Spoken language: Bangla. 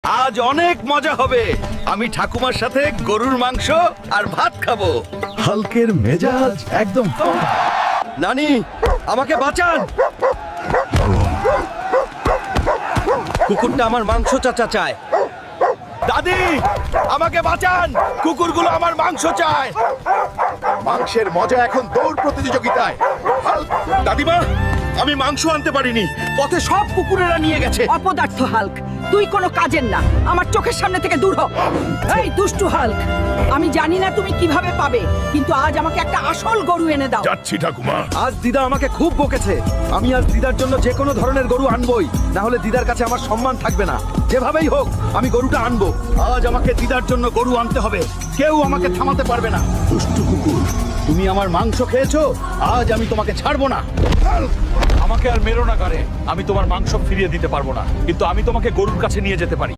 আজ অনেক মজা হবে। আমি ঠাকুমার সাথে গরুর মাংস আর ভাত খাবো। হাল্কের মেজাজ একদম নানি, আমাকে বাঁচান। কুকুরটা আমার মাংস চায়। দাদি, আমাকে বাঁচান, কুকুরগুলো আমার মাংস চায়। মাংসের মজা এখন দৌড় প্রতিযোগিতায়। দাদিমা, আমি মাংস আনতে পারিনি, পথে সব কুকুরেরা নিয়ে গেছে। অপদার্থ হাল্ক, তুই কোনো কাজের না। আমার চোখের সামনে থেকে দূর হ। এই দুষ্টু হাল্ক, আমি জানি না তুমি কিভাবে পাবে, কিন্তু আজ আমাকে একটা আসল গরু এনে দাও। যাচ্ছি ঠাকুমা। আজ দিদা আমাকে খুব বকেছে। আমি আজ দিদার জন্য যে কোনো ধরনের গরু আনবই, না হলে দিদার কাছে আমার সম্মান থাকবে না। যেভাবেই হোক আমি গরুটা আনবো। আজ আমাকে দিদার জন্য গরু আনতে হবে। কেউ আমাকে থামাতে পারবে না। দুষ্টু কুকুর, তুমি আমার মাংস খেয়েছো, আজ আমি তোমাকে ছাড়বো না। আমাকে আর মেরো না গারে, আমি তোমার মাংস ফিরিয়ে দিতে পারবো না, কিন্তু আমি তোমাকে গরুর কাছে নিয়ে যেতে পারি।